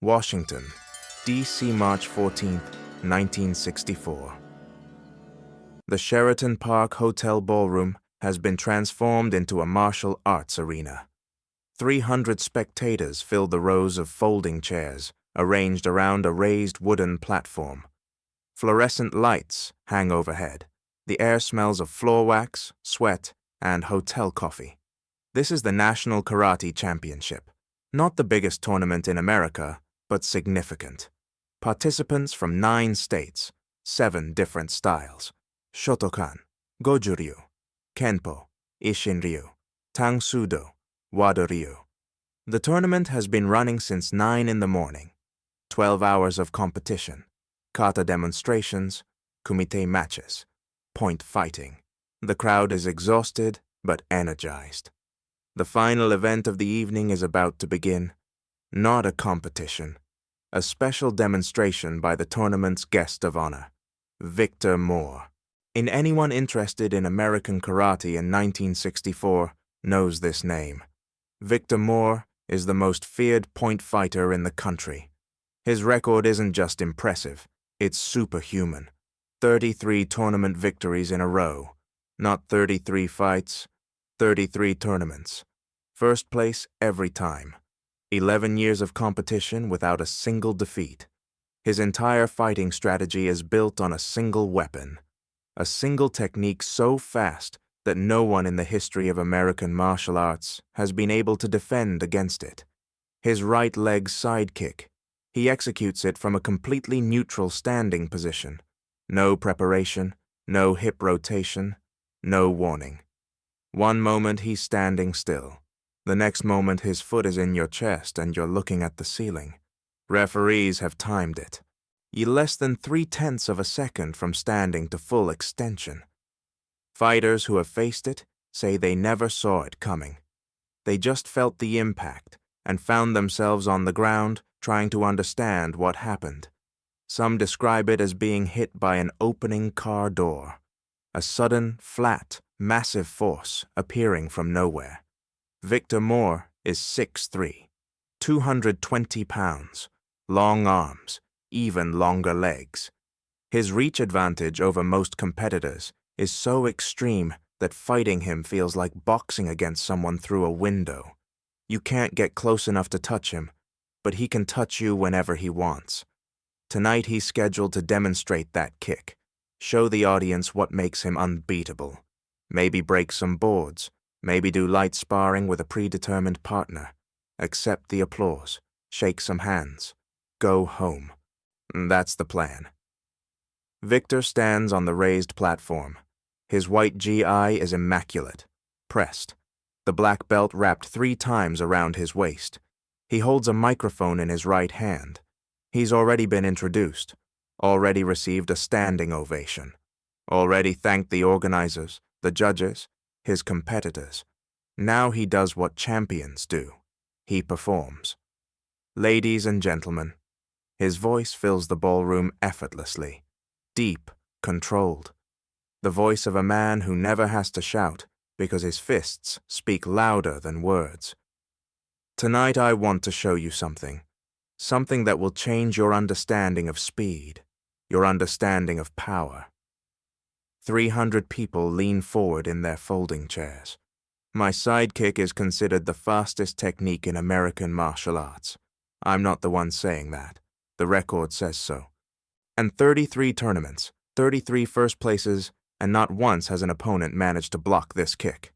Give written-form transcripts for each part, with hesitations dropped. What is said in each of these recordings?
Washington, D.C. March 14, 1964. The Sheraton Park Hotel ballroom has been transformed into a martial arts arena. 300 spectators fill the rows of folding chairs arranged around a raised wooden platform. Fluorescent lights hang overhead. The air smells of floor wax, sweat, and hotel coffee. This is the National Karate Championship. Not the biggest tournament in America, but significant. Participants from 9 states, 7 different styles: Shotokan, Goju-ryu, Kenpo, Isshin-ryu, Tang-Sudo, Wado-ryu. The tournament has been running since 9 in the morning. 12 hours of competition, kata demonstrations, kumite matches, point fighting. The crowd is exhausted but energized. The final event of the evening is about to begin. Not a competition, a special demonstration by the tournament's guest of honor, Victor Moore. Anyone interested in American karate in 1964 knows this name. Victor Moore is the most feared point fighter in the country. His record isn't just impressive, it's superhuman. 33 tournament victories in a row. Not 33 fights, 33 tournaments. First place every time. 11 years of competition without a single defeat. His entire fighting strategy is built on a single weapon. A single technique so fast that no one in the history of American martial arts has been able to defend against it. His right leg sidekick. He executes it from a completely neutral standing position. No preparation, no hip rotation, no warning. One moment he's standing still. The next moment his foot is in your chest and you're looking at the ceiling. Referees have timed it. You're less than 3/10 of a second from standing to full extension. Fighters who have faced it say they never saw it coming. They just felt the impact and found themselves on the ground trying to understand what happened. Some describe it as being hit by an opening car door. A sudden, flat, massive force appearing from nowhere. Victor Moore is 6'3", 220 pounds, long arms, even longer legs. His reach advantage over most competitors is so extreme that fighting him feels like boxing against someone through a window. You can't get close enough to touch him, but he can touch you whenever he wants. Tonight he's scheduled to demonstrate that kick, show the audience what makes him unbeatable. Maybe break some boards, maybe do light sparring with a predetermined partner. Accept the applause, shake some hands, go home. That's the plan. Victor stands on the raised platform. His white GI is immaculate, pressed. The black belt wrapped 3 times around his waist. He holds a microphone in his right hand. He's already been introduced, already received a standing ovation, already thanked the organizers, the judges, his competitors. Now he does what champions do. He performs. Ladies and gentlemen, his voice fills the ballroom effortlessly, deep, controlled. The voice of a man who never has to shout because his fists speak louder than words. Tonight I want to show you something that will change your understanding of speed, your understanding of power. 300 people lean forward in their folding chairs. My sidekick is considered the fastest technique in American martial arts. I'm not the one saying that. The record says so. And 33 tournaments, 33 first places, and not once has an opponent managed to block this kick.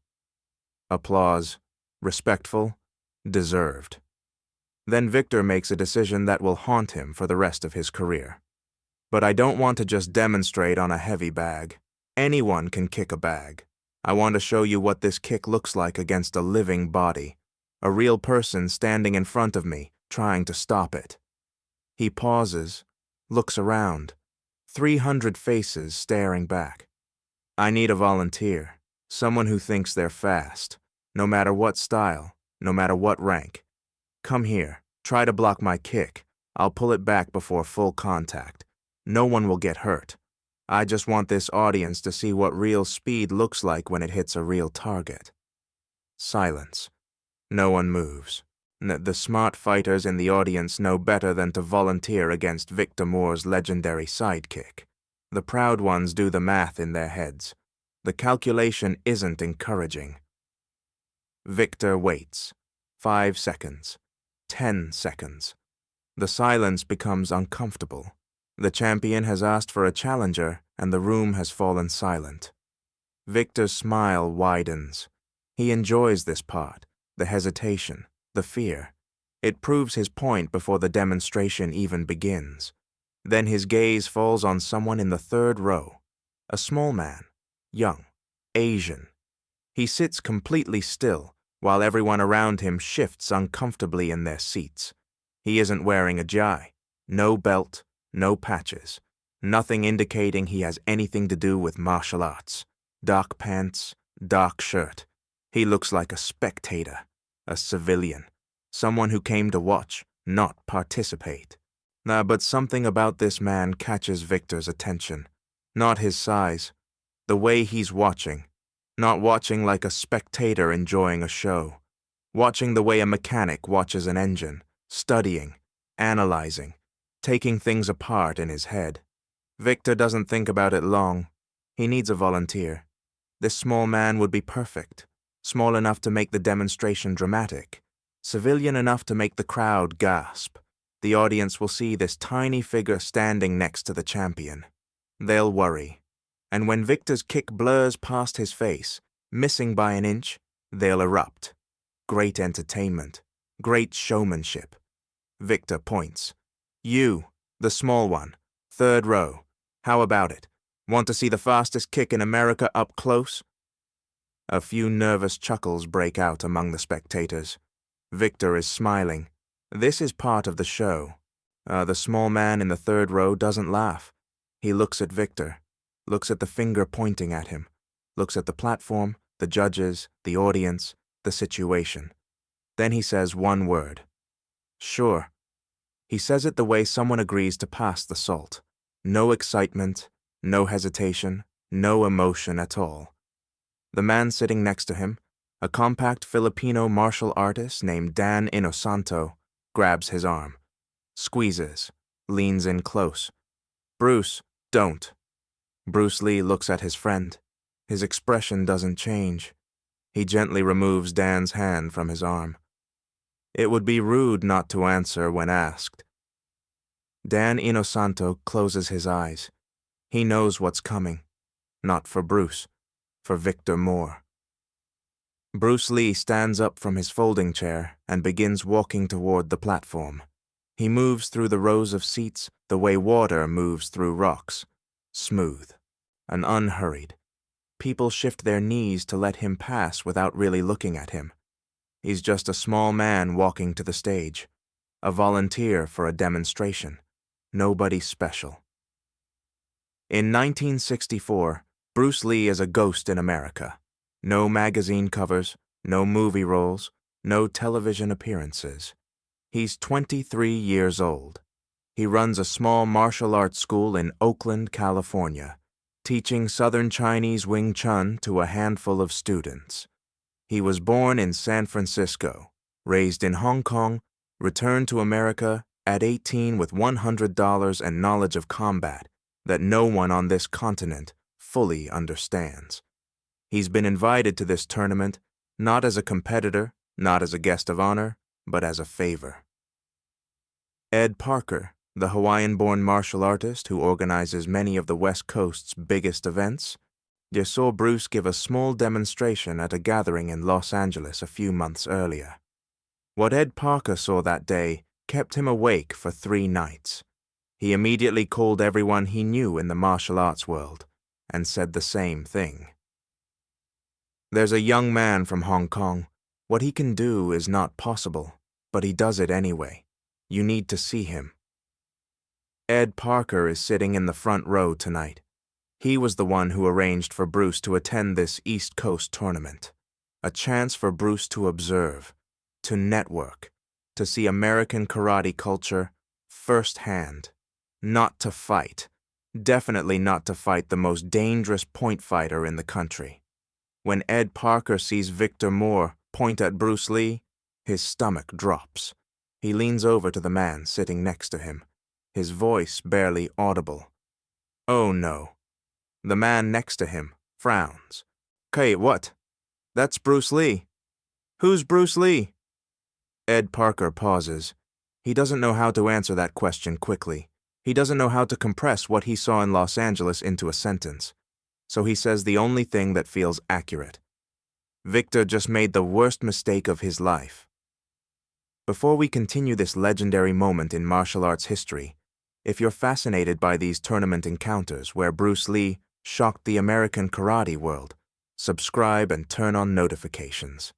Applause, respectful, deserved. Then Victor makes a decision that will haunt him for the rest of his career. But I don't want to just demonstrate on a heavy bag. Anyone can kick a bag. I want to show you what this kick looks like against a living body, a real person standing in front of me, trying to stop it. He pauses, looks around, 300 faces staring back. I need a volunteer, someone who thinks they're fast, no matter what style, no matter what rank. Come here, try to block my kick. I'll pull it back before full contact. No one will get hurt. I just want this audience to see what real speed looks like when it hits a real target. Silence. No one moves. The smart fighters in the audience know better than to volunteer against Victor Moore's legendary sidekick. The proud ones do the math in their heads. The calculation isn't encouraging. Victor waits. 5 seconds. 10 seconds. The silence becomes uncomfortable. The champion has asked for a challenger, and the room has fallen silent. Victor's smile widens. He enjoys this part, the hesitation, the fear. It proves his point before the demonstration even begins. Then his gaze falls on someone in the third row, a small man, young, Asian. He sits completely still, while everyone around him shifts uncomfortably in their seats. He isn't wearing a jai, no belt, no patches, nothing indicating he has anything to do with martial arts. Dark pants, dark shirt. He looks like a spectator, a civilian, someone who came to watch, not participate. But something about this man catches Victor's attention. Not his size, the way he's watching. Not watching like a spectator enjoying a show. Watching the way a mechanic watches an engine, studying, analyzing, taking things apart in his head. Victor doesn't think about it long. He needs a volunteer. This small man would be perfect. Small enough to make the demonstration dramatic. Civilian enough to make the crowd gasp. The audience will see this tiny figure standing next to the champion. They'll worry. And when Victor's kick blurs past his face, missing by an inch, they'll erupt. Great entertainment. Great showmanship. Victor points. You, the small one, third row. How about it? Want to see the fastest kick in America up close? A few nervous chuckles break out among the spectators. Victor is smiling. This is part of the show. The small man in the third row doesn't laugh. He looks at Victor, looks at the finger pointing at him, looks at the platform, the judges, the audience, the situation. Then he says one word. Sure. He says it the way someone agrees to pass the salt. No excitement, no hesitation, no emotion at all. The man sitting next to him, a compact Filipino martial artist named Dan Inosanto, grabs his arm, squeezes, leans in close. Bruce, don't. Bruce Lee looks at his friend. His expression doesn't change. He gently removes Dan's hand from his arm. It would be rude not to answer when asked. Dan Inosanto closes his eyes. He knows what's coming. Not for Bruce, for Victor Moore. Bruce Lee stands up from his folding chair and begins walking toward the platform. He moves through the rows of seats the way water moves through rocks, smooth and unhurried. People shift their knees to let him pass without really looking at him. He's just a small man walking to the stage, a volunteer for a demonstration. Nobody special. In 1964, Bruce Lee is a ghost in America. No magazine covers, no movie roles, no television appearances. He's 23 years old. He runs a small martial arts school in Oakland, California, teaching Southern Chinese Wing Chun to a handful of students. He was born in San Francisco, raised in Hong Kong, returned to America at 18 with $100 and knowledge of combat that no one on this continent fully understands. He's been invited to this tournament not as a competitor, not as a guest of honor, but as a favor. Ed Parker, the Hawaiian-born martial artist who organizes many of the West Coast's biggest events, saw Bruce give a small demonstration at a gathering in Los Angeles a few months earlier. What Ed Parker saw that day kept him awake for 3 nights. He immediately called everyone he knew in the martial arts world and said the same thing. There's a young man from Hong Kong. What he can do is not possible, but he does it anyway. You need to see him. Ed Parker is sitting in the front row tonight. He was the one who arranged for Bruce to attend this East Coast tournament. A chance for Bruce to observe, to network, to see American karate culture firsthand. Not to fight. Definitely not to fight the most dangerous point fighter in the country. When Ed Parker sees Victor Moore point at Bruce Lee, His stomach drops. He leans over to the man sitting next to him, his voice barely audible. Oh no. The man next to him frowns. "'Kay, what? That's Bruce Lee. Who's Bruce Lee?" Ed Parker pauses. He doesn't know how to answer that question quickly. He doesn't know how to compress what he saw in Los Angeles into a sentence. So he says the only thing that feels accurate. Victor just made the worst mistake of his life. Before we continue this legendary moment in martial arts history, if you're fascinated by these tournament encounters where Bruce Lee shocked the American karate world, subscribe and turn on notifications.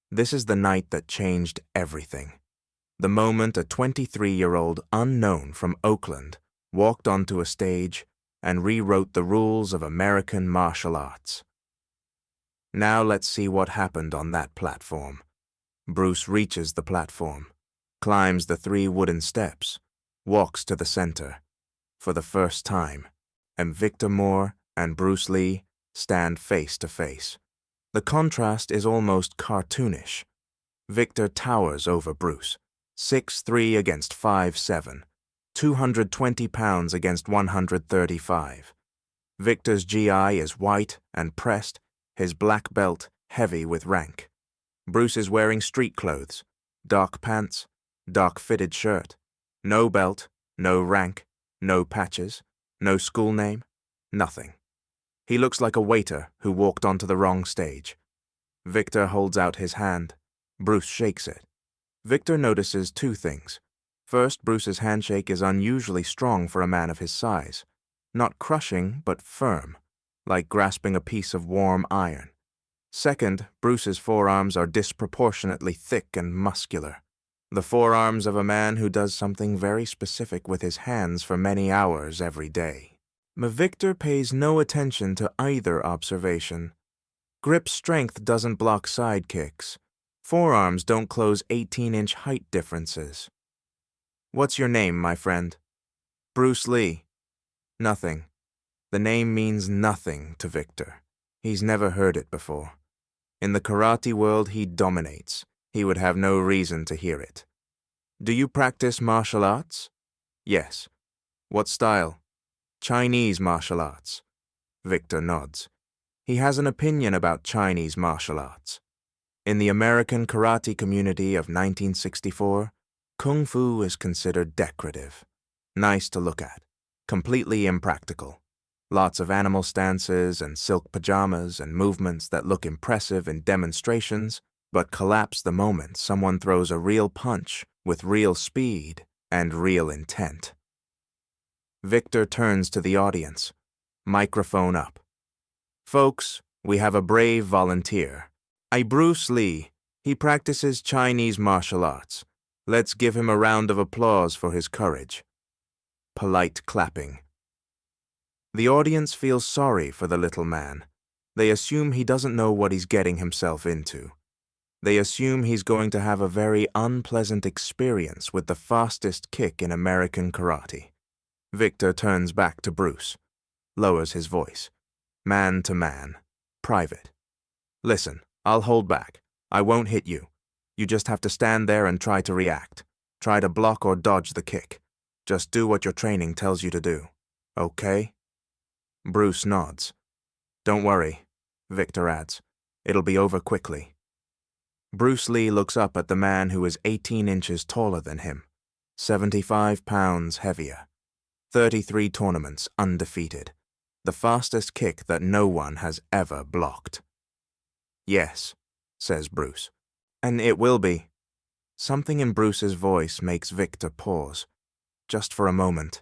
This is the night that changed everything. The moment a 23-year-old unknown from Oakland walked onto a stage and rewrote the rules of American martial arts. Now let's see what happened on that platform. Bruce reaches the platform, climbs the 3 wooden steps, walks to the center. For the first time, and Victor Moore and Bruce Lee stand face to face. The contrast is almost cartoonish. Victor towers over Bruce, 6'3" against 5'7", 220 pounds against 135. Victor's GI is white and pressed, his black belt heavy with rank. Bruce is wearing street clothes, dark pants, dark fitted shirt, no belt, no rank, no patches, no school name, nothing. He looks like a waiter who walked onto the wrong stage. Victor holds out his hand. Bruce shakes it. Victor notices 2 things. First, Bruce's handshake is unusually strong for a man of his size. Not crushing, but firm, like grasping a piece of warm iron. Second, Bruce's forearms are disproportionately thick and muscular. The forearms of a man who does something very specific with his hands for many hours every day. Victor pays no attention to either observation. Grip strength doesn't block sidekicks. Forearms don't close 18-inch height differences. "What's your name, my friend?" "Bruce Lee." Nothing. The name means nothing to Victor. He's never heard it before. In the karate world, he dominates. He would have no reason to hear it. "Do you practice martial arts?" "Yes." "What style?" "Chinese martial arts." Victor nods. He has an opinion about Chinese martial arts. In the American karate community of 1964, Kung Fu is considered decorative, nice to look at, completely impractical. Lots of animal stances and silk pajamas and movements that look impressive in demonstrations, but collapse the moment someone throws a real punch with real speed and real intent. Victor turns to the audience, microphone up. "Folks, we have a brave volunteer. Bruce Lee. He practices Chinese martial arts. Let's give him a round of applause for his courage." Polite clapping. The audience feels sorry for the little man. They assume he doesn't know what he's getting himself into. They assume he's going to have a very unpleasant experience with the fastest kick in American karate. Victor turns back to Bruce, lowers his voice. Man to man, private. "Listen, I'll hold back. I won't hit you. You just have to stand there and try to react. Try to block or dodge the kick. Just do what your training tells you to do. Okay?" Bruce nods. "Don't worry," Victor adds. "It'll be over quickly." Bruce Lee looks up at the man who is 18 inches taller than him, 75 pounds heavier, 33 tournaments undefeated, the fastest kick that no one has ever blocked. "Yes," says Bruce, "and it will be." Something in Bruce's voice makes Victor pause, just for a moment,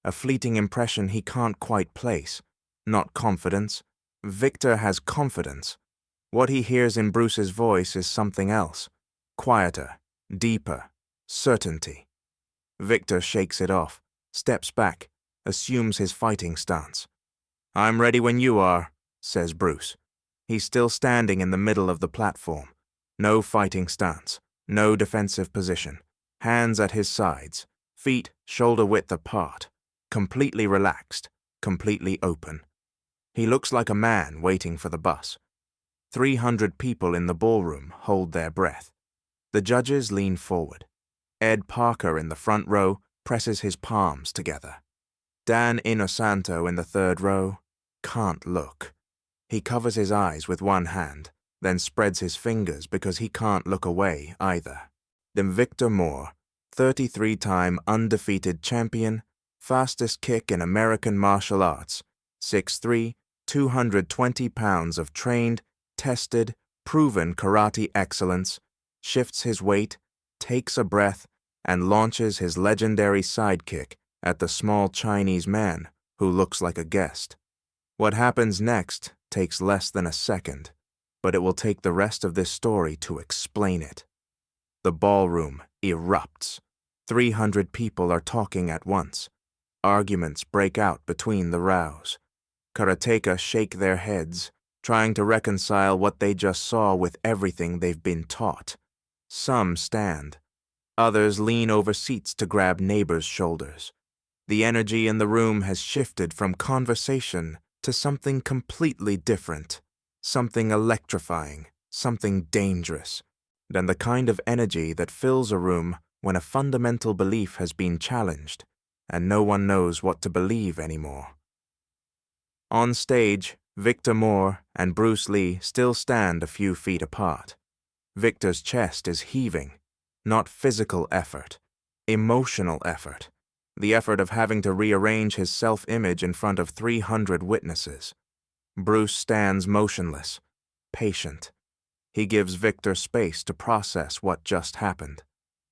a fleeting impression he can't quite place. Not confidence. Victor has confidence. What he hears in Bruce's voice is something else, quieter, deeper, certainty. Victor shakes it off, steps back, assumes his fighting stance. "I'm ready when you are," says Bruce. He's still standing in the middle of the platform. No fighting stance, no defensive position, hands at his sides, feet shoulder-width apart, completely relaxed, completely open. He looks like a man waiting for the bus. 300 people in the ballroom hold their breath. The judges lean forward. Ed Parker in the front row presses his palms together. Dan Inosanto in the third row can't look. He covers his eyes with one hand, then spreads his fingers because he can't look away either. Then Victor Moore, 33-time undefeated champion, fastest kick in American martial arts, 6'3", 220 pounds of trained, tested, proven karate excellence, shifts his weight, takes a breath, and launches his legendary sidekick at the small Chinese man who looks like a guest. What happens next takes less than a second, but it will take the rest of this story to explain it. The ballroom erupts. 300 people are talking at once. Arguments break out between the rows. Karateka shake their heads, trying to reconcile what they just saw with everything they've been taught. Some stand. Others lean over seats to grab neighbors' shoulders. The energy in the room has shifted from conversation to something completely different, something electrifying, something dangerous, than the kind of energy that fills a room when a fundamental belief has been challenged and no one knows what to believe anymore. On stage, Victor Moore and Bruce Lee still stand a few feet apart. Victor's chest is heaving, not physical effort, emotional effort, the effort of having to rearrange his self-image in front of 300 witnesses. Bruce stands motionless, patient. He gives Victor space to process what just happened.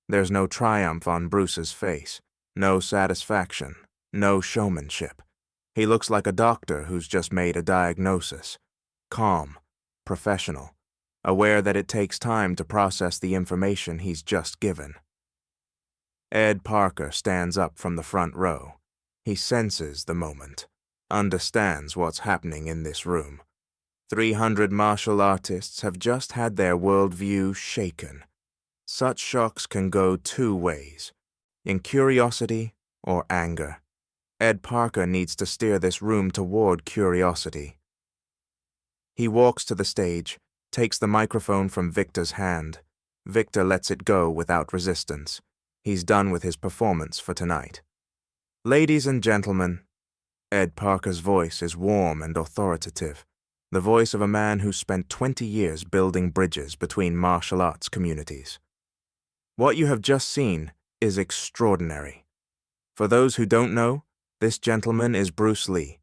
There's no triumph on Bruce's face, no satisfaction, no showmanship. He looks like a doctor who's just made a diagnosis, calm, professional, aware that it takes time to process the information he's just given. Ed Parker stands up from the front row. He senses the moment, understands what's happening in this room. 300 martial artists have just had their worldview shaken. Such shocks can go two ways, in curiosity or anger. Ed Parker needs to steer this room toward curiosity. He walks to the stage, takes the microphone from Victor's hand. Victor lets it go without resistance. He's done with his performance for tonight. Ladies and gentlemen, Ed Parker's voice is warm and authoritative, the voice of a man who spent 20 years building bridges between martial arts communities. What you have just seen is extraordinary. For those who don't know, this gentleman is Bruce Lee.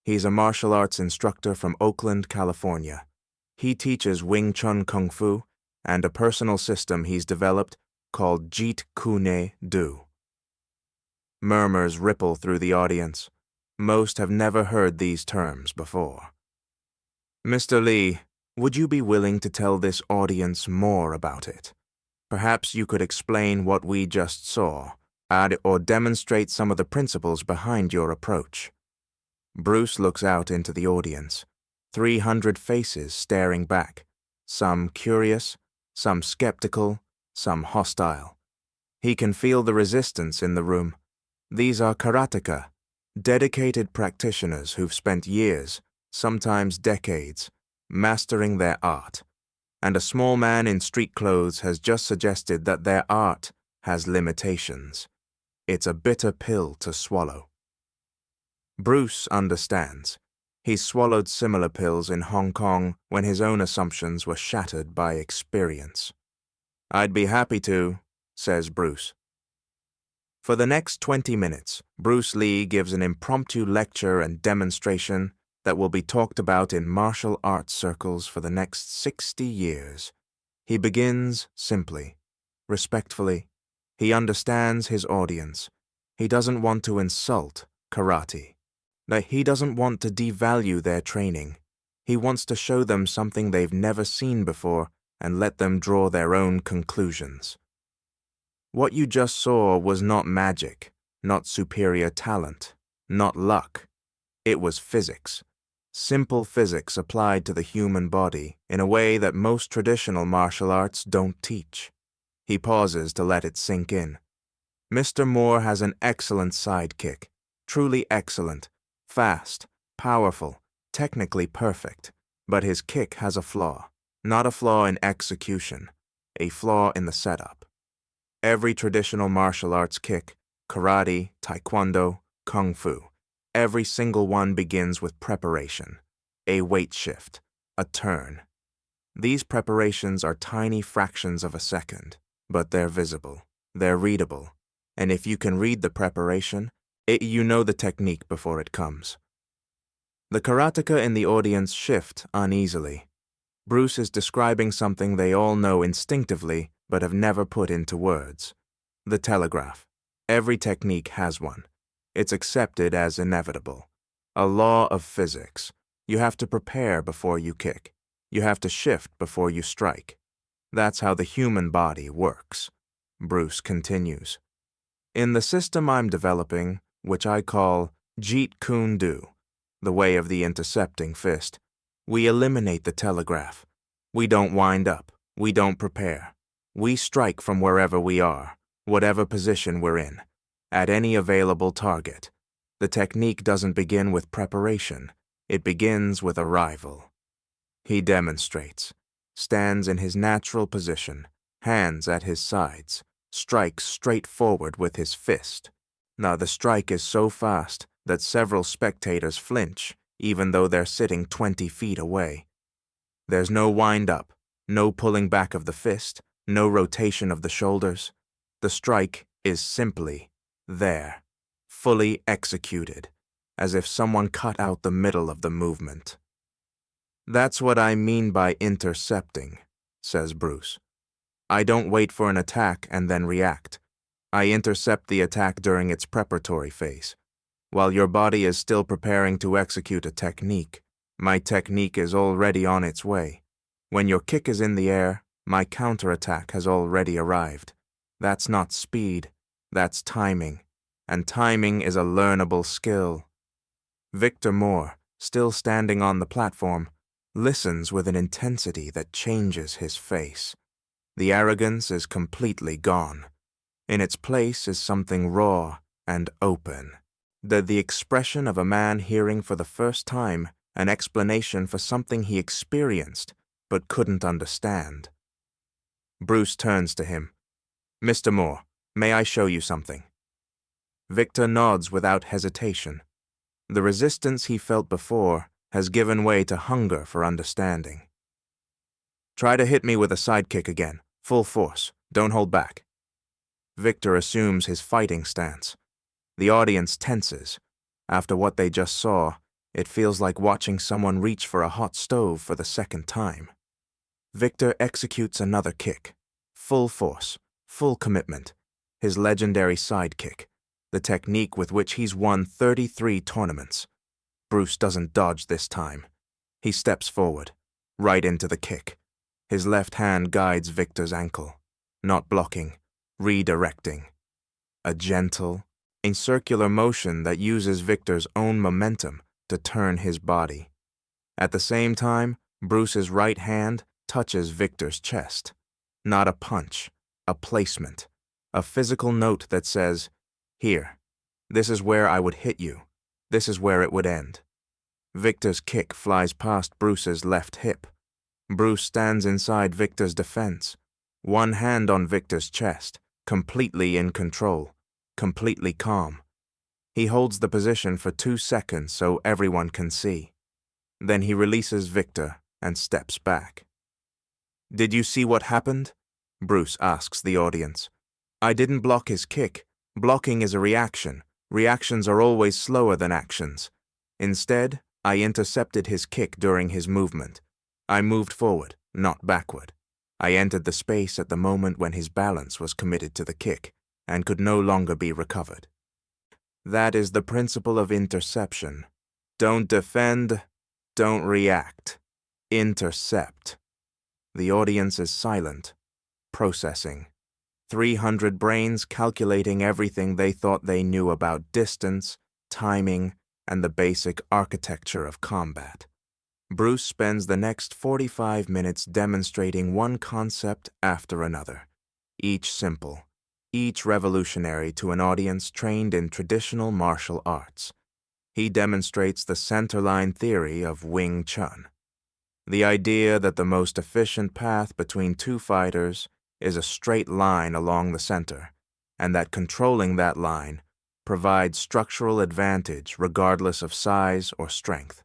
He's a martial arts instructor from Oakland, California. He teaches Wing Chun Kung Fu and a personal system he's developed called Jeet Kune Do. Murmurs ripple through the audience. Most have never heard these terms before. Mr. Lee, would you be willing to tell this audience more about it? Perhaps you could explain what we just saw, add or demonstrate some of the principles behind your approach. Bruce looks out into the audience. 300 faces staring back, some curious, some skeptical, some hostile. He can feel the resistance in the room. These are karateka, dedicated practitioners who've spent years, sometimes decades, mastering their art. And a small man in street clothes has just suggested that their art has limitations. It's a bitter pill to swallow. Bruce understands. He's swallowed similar pills in Hong Kong when his own assumptions were shattered by experience. I'd be happy to, says Bruce. For the next 20 minutes, Bruce Lee gives an impromptu lecture and demonstration that will be talked about in martial arts circles for the next 60 years. He begins simply, respectfully. He understands his audience. He doesn't want to insult karate. He doesn't want to devalue their training. He wants to show them something they've never seen before and let them draw their own conclusions. What you just saw was not magic, not superior talent, not luck. It was physics. Simple physics applied to the human body in a way that most traditional martial arts don't teach. He pauses to let it sink in. Mr. Moore has an excellent sidekick, truly excellent, fast, powerful, technically perfect, but his kick has a flaw, not a flaw in execution, a flaw in the setup. Every traditional martial arts kick, karate, taekwondo, kung fu, every single one begins with preparation, a weight shift, a turn. These preparations are tiny fractions of a second, but they're visible, they're readable, and if you can read the preparation, you know the technique before it comes. The karateka in the audience shift uneasily. Bruce is describing something they all know instinctively but have never put into words. The telegraph. Every technique has one. It's accepted as inevitable. A law of physics. You have to prepare before you kick. You have to shift before you strike. That's how the human body works. Bruce continues. In the system I'm developing, which I call Jeet Kune Do, the way of the intercepting fist, we eliminate the telegraph. We don't wind up. We don't prepare. We strike from wherever we are, whatever position we're in, at any available target. The technique doesn't begin with preparation. It begins with arrival. He demonstrates, stands in his natural position, hands at his sides, strikes straight forward with his fist. Now the strike is so fast that several spectators flinch, even though they're sitting 20 feet away. There's no wind-up, no pulling back of the fist, no rotation of the shoulders. The strike is simply there, fully executed, as if someone cut out the middle of the movement. That's what I mean by intercepting, says Bruce. I don't wait for an attack and then react. I intercept the attack during its preparatory phase. While your body is still preparing to execute a technique, my technique is already on its way. When your kick is in the air, my counterattack has already arrived. That's not speed, that's timing, and timing is a learnable skill. Victor Moore, still standing on the platform, listens with an intensity that changes his face. The arrogance is completely gone. In its place is something raw and open. The expression of a man hearing for the first time an explanation for something he experienced but couldn't understand. Bruce turns to him. Mr. Moore, may I show you something? Victor nods without hesitation. The resistance he felt before has given way to hunger for understanding. Try to hit me with a sidekick again, full force, don't hold back. Victor assumes his fighting stance. The audience tenses. After what they just saw, it feels like watching someone reach for a hot stove for the second time. Victor executes another kick. Full force, full commitment. His legendary sidekick, the technique with which he's won 33 tournaments. Bruce doesn't dodge this time. He steps forward, right into the kick. His left hand guides Victor's ankle, not blocking, redirecting. A gentle, circular motion that uses Victor's own momentum to turn his body. At the same time, Bruce's right hand touches Victor's chest. Not a punch, a placement, a physical note that says, "Here, this is where I would hit you. This is where it would end." Victor's kick flies past Bruce's left hip. Bruce stands inside Victor's defense, one hand on Victor's chest, completely in control, completely calm. He holds the position for 2 seconds so everyone can see. Then he releases Victor and steps back. "Did you see what happened?" Bruce asks the audience. "I didn't block his kick. Blocking is a reaction. Reactions are always slower than actions. Instead, I intercepted his kick during his movement. I moved forward, not backward. I entered the space at the moment when his balance was committed to the kick and could no longer be recovered. That is the principle of interception. Don't defend, don't react. Intercept." The audience is silent, processing. 300 brains calculating everything they thought they knew about distance, timing, and the basic architecture of combat. Bruce spends the next 45 minutes demonstrating one concept after another, each simple, each revolutionary to an audience trained in traditional martial arts. He demonstrates the centerline theory of Wing Chun, the idea that the most efficient path between two fighters is a straight line along the center, and that controlling that line provides structural advantage regardless of size or strength.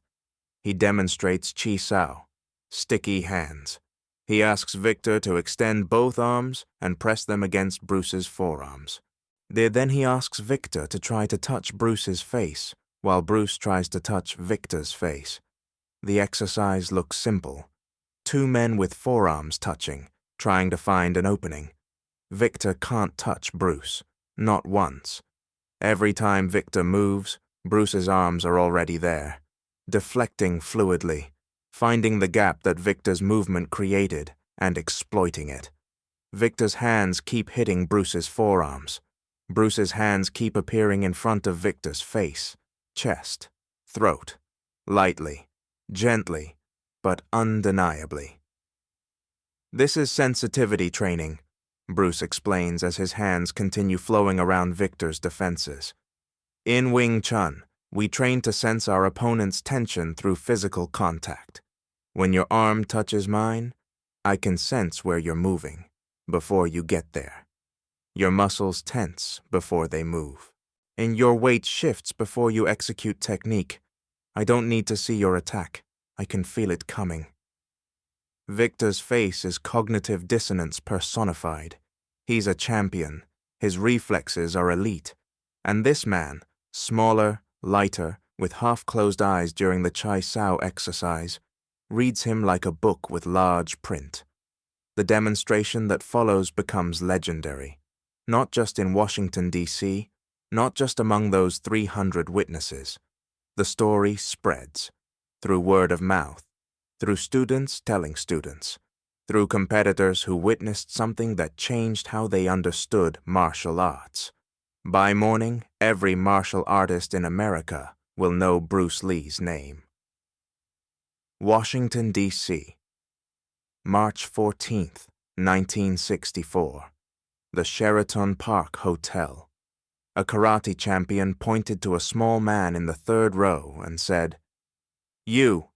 He demonstrates Chi Sao, sticky hands. He asks Victor to extend both arms and press them against Bruce's forearms. Then he asks Victor to try to touch Bruce's face, while Bruce tries to touch Victor's face. The exercise looks simple. Two men with forearms touching, trying to find an opening. Victor can't touch Bruce, not once. Every time Victor moves, Bruce's arms are already there, deflecting fluidly, finding the gap that Victor's movement created and exploiting it. Victor's hands keep hitting Bruce's forearms. Bruce's hands keep appearing in front of Victor's face, chest, throat, lightly, gently, but undeniably. This is sensitivity training, Bruce explains as his hands continue flowing around Victor's defenses. In Wing Chun, we train to sense our opponent's tension through physical contact. When your arm touches mine, I can sense where you're moving before you get there. Your muscles tense before they move, and your weight shifts before you execute technique. I don't need to see your attack. I can feel it coming. Victor's face is cognitive dissonance personified. He's a champion. His reflexes are elite. And this man, smaller, lighter, with half-closed eyes during the Chi Sao exercise, reads him like a book with large print. The demonstration that follows becomes legendary, not just in Washington, D.C., not just among those 300 witnesses. The story spreads, through word of mouth, through students telling students, through competitors who witnessed something that changed how they understood martial arts. By morning, every martial artist in America will know Bruce Lee's name. Washington, D.C., March 14th, 1964. The Sheraton Park Hotel. A karate champion pointed to a small man in the third row and said, "You,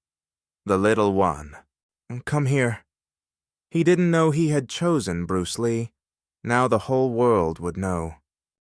the little one, come here." He didn't know he had chosen Bruce Lee. Now the whole world would know.